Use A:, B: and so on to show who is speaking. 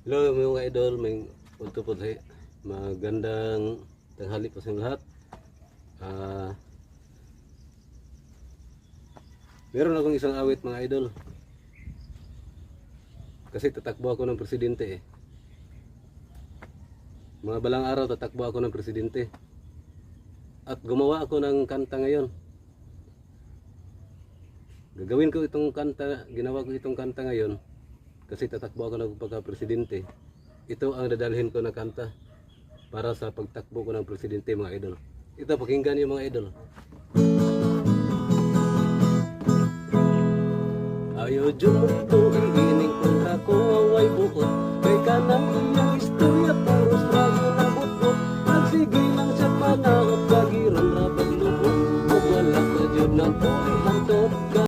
A: Hello mga idol, may punto po tayo. Magandang tanghali po sa inyong lahat. Meron akong isang awit mga idol. Kasi tatakbo ako ng presidente eh. Mga balang araw tatakbo ako ng presidente. At gumawa ako ng kanta ngayon. Gagawin ko itong kanta, ginawa ko itong kanta ngayon. Kasi tatakbo ako ng pagka-presidente. Ito ang dadalhin ko na kanta para sa pagtakbo ko ng presidente mga idol. Ito, pakinggan niyo mga idol. Ayaw dyan mo